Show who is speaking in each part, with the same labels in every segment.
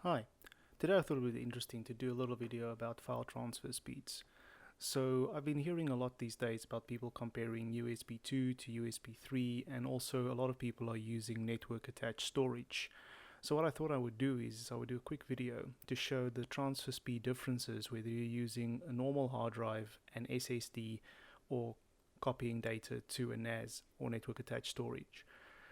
Speaker 1: Hi, today I thought it would be interesting to do a little video about file transfer speeds. So I've been hearing a lot these days about people comparing USB 2 to USB 3, and also a lot of people are using network attached storage. So what I thought I would do is I would do a quick video to show the transfer speed differences whether you're using a normal hard drive, an SSD, or copying data to a NAS or network attached storage.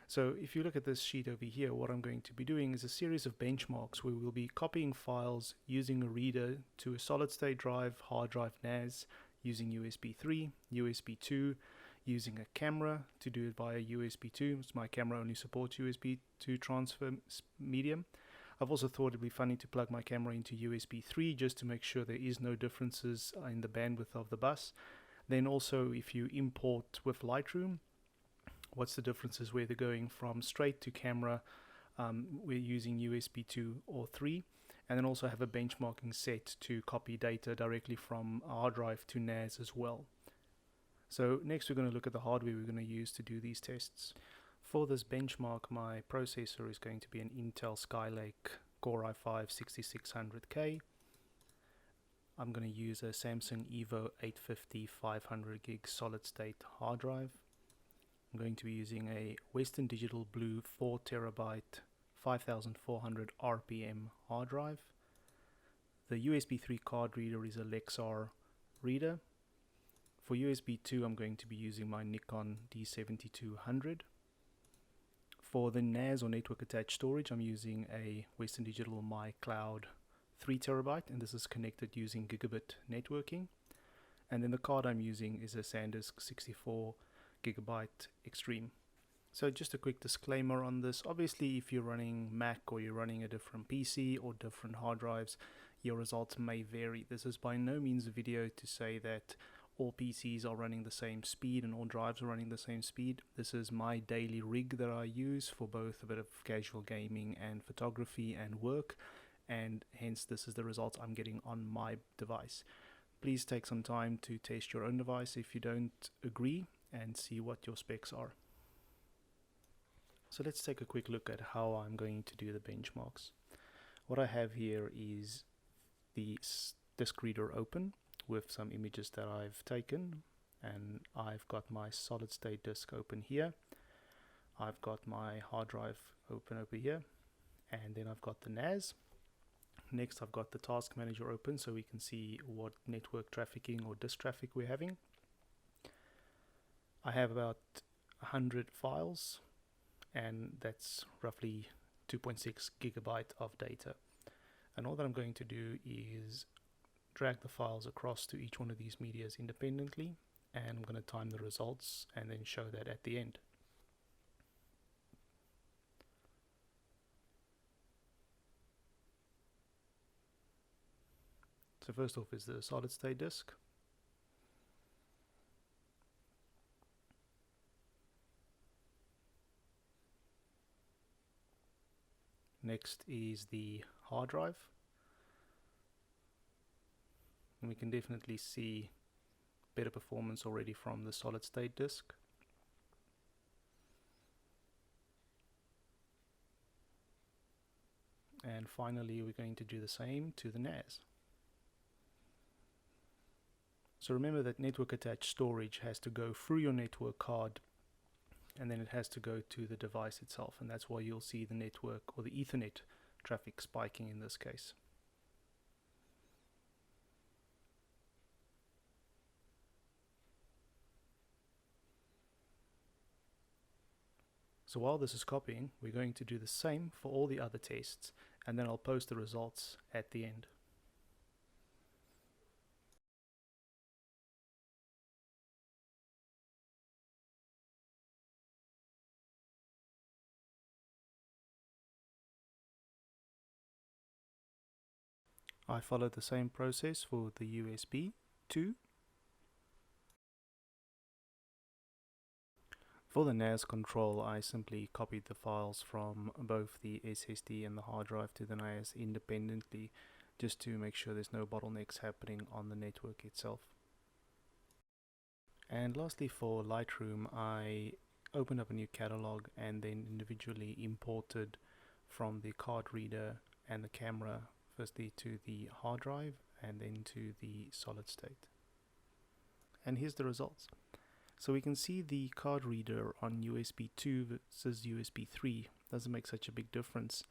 Speaker 1: So if you look at this sheet over here, what I'm going to be doing is a series of benchmarks where we'll be copying files using a reader to a solid state drive, hard drive NAS, using USB 3, USB 2, using a camera to do it via USB 2, as my camera only supports USB 2 transfer medium. I've also thought it'd be funny to plug my camera into USB 3 just to make sure there is no differences in the bandwidth of the bus. Then also if you import with Lightroom, what's the differences where they're going from straight to camera. We're using USB 2 or 3, and then also have a benchmarking set to copy data directly from a hard drive to NAS as well. So next we're going to look at the hardware we're going to use to do these tests. For this benchmark, my processor is going to be an Intel Skylake Core i5-6600K. I'm going to use a Samsung Evo 850 500 gig solid state hard drive. I'm going to be using a Western Digital Blue 4TB 5400 RPM hard drive. The USB 3 card reader is a Lexar reader. For USB 2 I'm going to be using my Nikon D7200. For the NAS or network attached storage I'm using a Western Digital MyCloud 3TB, and this is connected using gigabit networking. And then the card I'm using is a SanDisk 64GB Extreme. So just a quick disclaimer on this. Obviously if you're running Mac or you're running a different PC or different hard drives, your results may vary. This is by no means a video to say that all PCs are running the same speed and all drives are running the same speed. This is my daily rig that I use for both a bit of casual gaming and photography and work, and hence this is the results I'm getting on my device. Please take some time to test your own device if you don't agree and see what your specs are. So let's take a quick look at how I'm going to do the benchmarks. What I have here is the disk reader open with some images that I've taken, and I've got my solid state disk open here. I've got my hard drive open over here, and then I've got the NAS. Next I've got the task manager open so we can see what network trafficking or disk traffic we're having. I have about 100 files, and that's roughly 2.6 GB of data. And all that I'm going to do is drag the files across to each one of these medias independently, and I'm going to time the results and then show that at the end. So first off is the solid state disk. Next is the hard drive, and we can definitely see better performance already from the solid state disk. And finally we're going to do the same to the NAS. So remember that network attached storage has to go through your network card, and then it has to go to the device itself, and that's why you'll see the network or the Ethernet traffic spiking in this case. So while this is copying, we're going to do the same for all the other tests, and then I'll post the results at the end. I followed the same process for the USB 2. For the NAS control, I simply copied the files from both the SSD and the hard drive to the NAS independently, just to make sure there's no bottlenecks happening on the network itself. And lastly, for Lightroom, I opened up a new catalog and then individually imported from the card reader and the camera firstly to the hard drive and then to the solid state. And here's the results. So we can see the card reader on USB 2 versus USB 3 doesn't make such a big difference.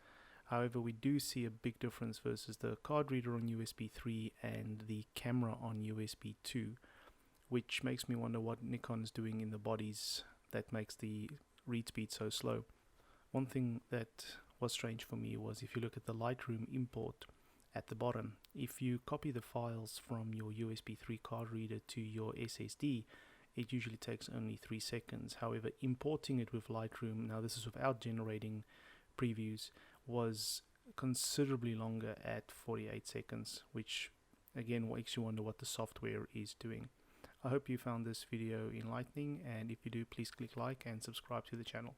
Speaker 1: However, we do see a big difference versus the card reader on USB 3 and the camera on USB 2, which makes me wonder what Nikon's doing in the bodies that makes the read speed so slow. One thing that was strange for me was if you look at the Lightroom import at the bottom, if you copy the files from your USB 3 card reader to your SSD, it usually takes only 3 seconds. However, importing it with Lightroom, now this is without generating previews, was considerably longer at 48 seconds, which again makes you wonder what the software is doing. I hope you found this video enlightening, and if you do, please click like and subscribe to the channel.